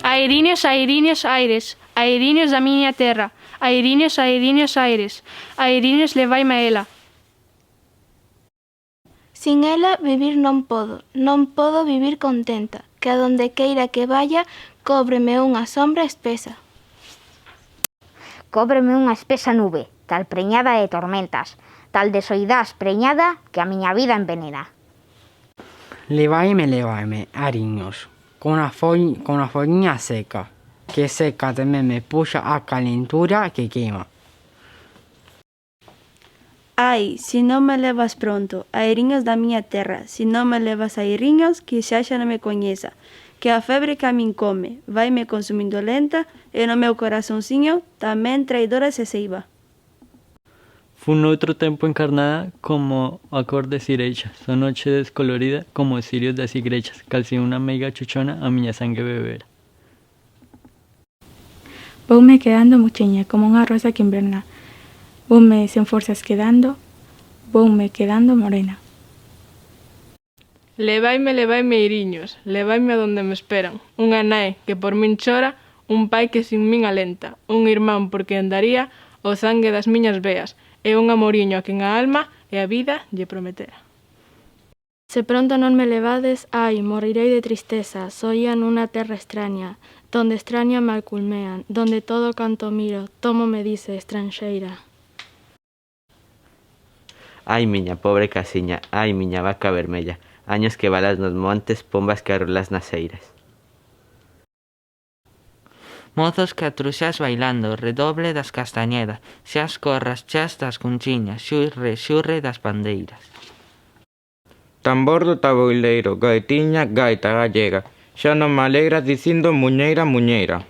Airiños, airiños, aires, airiños da miña terra, airiños, airiños, aires, airiños levaime a ela. Sin ela vivir non podo vivir contenta, que a donde queira que vaya, cóbreme unha sombra espesa. Cóbreme unha espesa nube, tal preñada de tormentas, tal de soidás preñada que a miña vida envenena. Levaime, ariños, con a folliña seca, que seca tamén me puxa a calentura que queima. Ai, si non me levas pronto, airiños da miña terra, si non me levas airiños, que xa non me coñeza, que a febre que a min come, vaime consumindo lenta, e no meu corazonciño tamén traidora se seiva. Fun outro tempo encarnada como a cor de cireixas, a noche descolorida como os cirios das igrexas, cal si unha meiga chuchona a miña sangue bebera. Voume quedando muchiña como unha rosa que inverna. Voume sen forzas quedando, voume quedando morena. Levaime, iriños, levaime a donde me esperan. Unha nai que por min chora, un pai que sin min alenta, un irmán por que andaría o sangue das miñas veas, e un amoriño a quen a alma e a vida lle prometera. Se pronto non me levades, ai, morirei de tristeza, soía nunha terra extraña, donde extraña me culmean, donde todo canto miro, tomo me dice estranxeira. Ai, miña pobre casiña, ai, miña vaca vermella, años que balas nos montes, pombas que arrolas nas eiras. Mozos que atruxas bailando, redoble das castañedas, xas corras chas das cunchiñas, xurre, xurre das pandeiras. Tambor do taboileiro, gaitiña, gaita gallega, xa non me alegra dicindo muñeira, muñeira.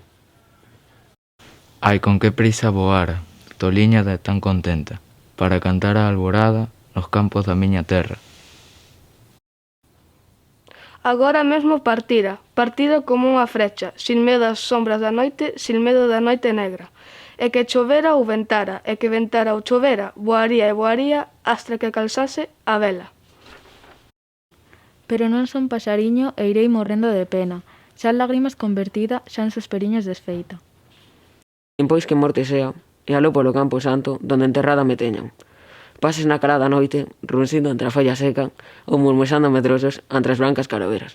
Ai, con que prisa voara, toliña de tan contenta, para cantar a alborada nos campos da miña terra. Agora mesmo partido como unha frecha, sin medo ás sombras da noite, sin medo da noite negra. E que chovera ou ventara, e que ventara ou chovera, voaría e voaría hasta que calzase a vela. Pero non son paxariño e irei morrendo de pena, xa en lágrimas convertida, xa en suspiriños desfeita. Pois que morte sea, e aló polo campo santo, donde enterrada me teñan. Pases na calada noite, runsindo entre a falla seca, ou murmuxando medrosos entre as blancas calaveras.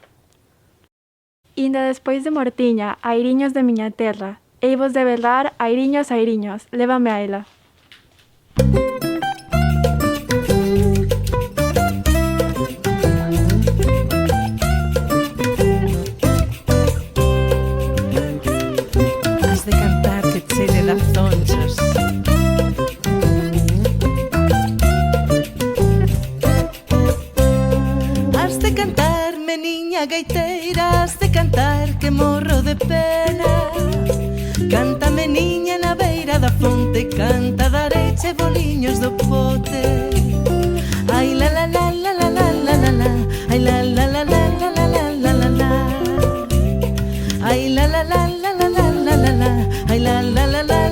Inda despois de mortiña, airiños de miña terra, eivos de velar, airiños, airiños, lévame a ela. Has de cantar que chele das zonchas. Has de cantar, meniña gaiteira, has de cantar que morro de pena. Canta, meniña, na beira da fonte, canta, dareche boliños do pote. Ai la la la la la la la la la, ai la la la la la la la la la la, ai la la la la la la la la la, ai la la la la.